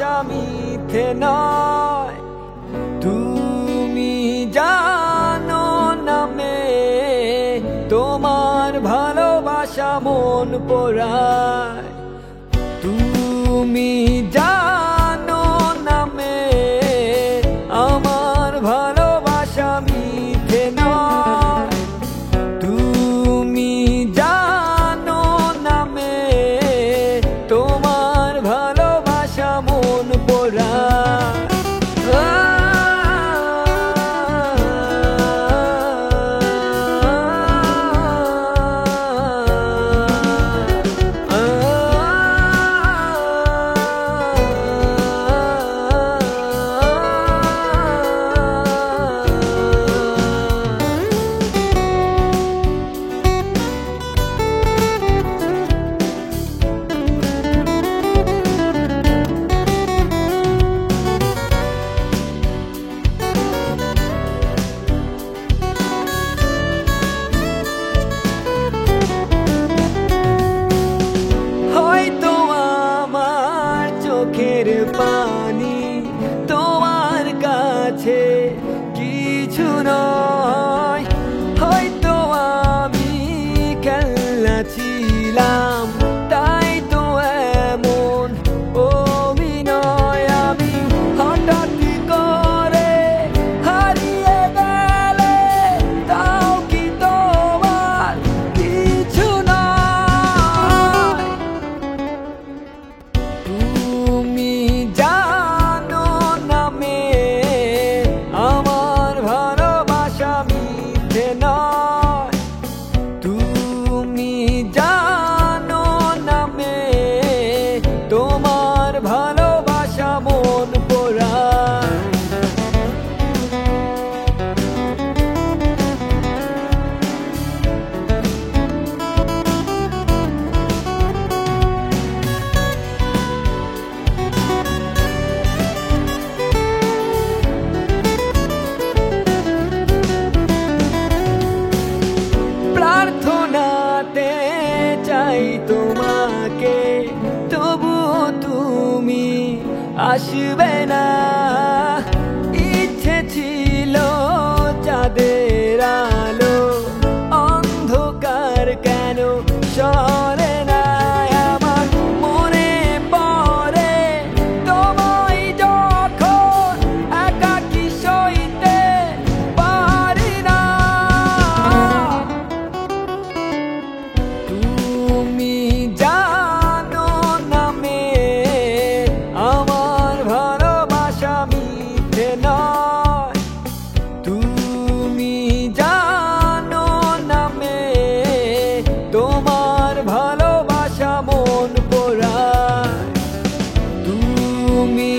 ভালোবাসা মিথ্যে নয়। তুমি জানো না মেয়ে, তোমার ভালোবাসা মন পোড়ায়। তুমি জানো না মেয়ে, আমার ভালোবাসা মিথ্যে নয়। তুমি জানো না মেয়ে, তোমার ভালোবাসা মন পোড়ায়। চোখের পানি তোমার কাছে কিছু নয়, হয়তো আমি খেলনা ছিলাম, তাই তো এমন অভিনয়। আমি হঠাৎ করে হারিয়ে গেলে তাও কি তোমার কিছু নয়। তুমি জানো না মেয়ে, আমার ভালোবাসা মিথ্যে নয়। তুমি জানো না মেয়ে, তোমার ভালোবাসা মন পোড়ায়। প্রার্থনাতে চাই তোমাকে, তবুও তুমি আসবে না। ইচ্ছে ছিল চাঁদের আলো, অন্ধকার কেন সরে না। আমার মনে পড়ে তোমায় যখন, একাকী সইতে পারি না। তুমি জানো না মেয়ে, আমার ভালোবাসা মিথ্যে নয়। তুমি জানো না মেয়ে, তোমার ভালোবাসা মন পোড়ায়। তুমি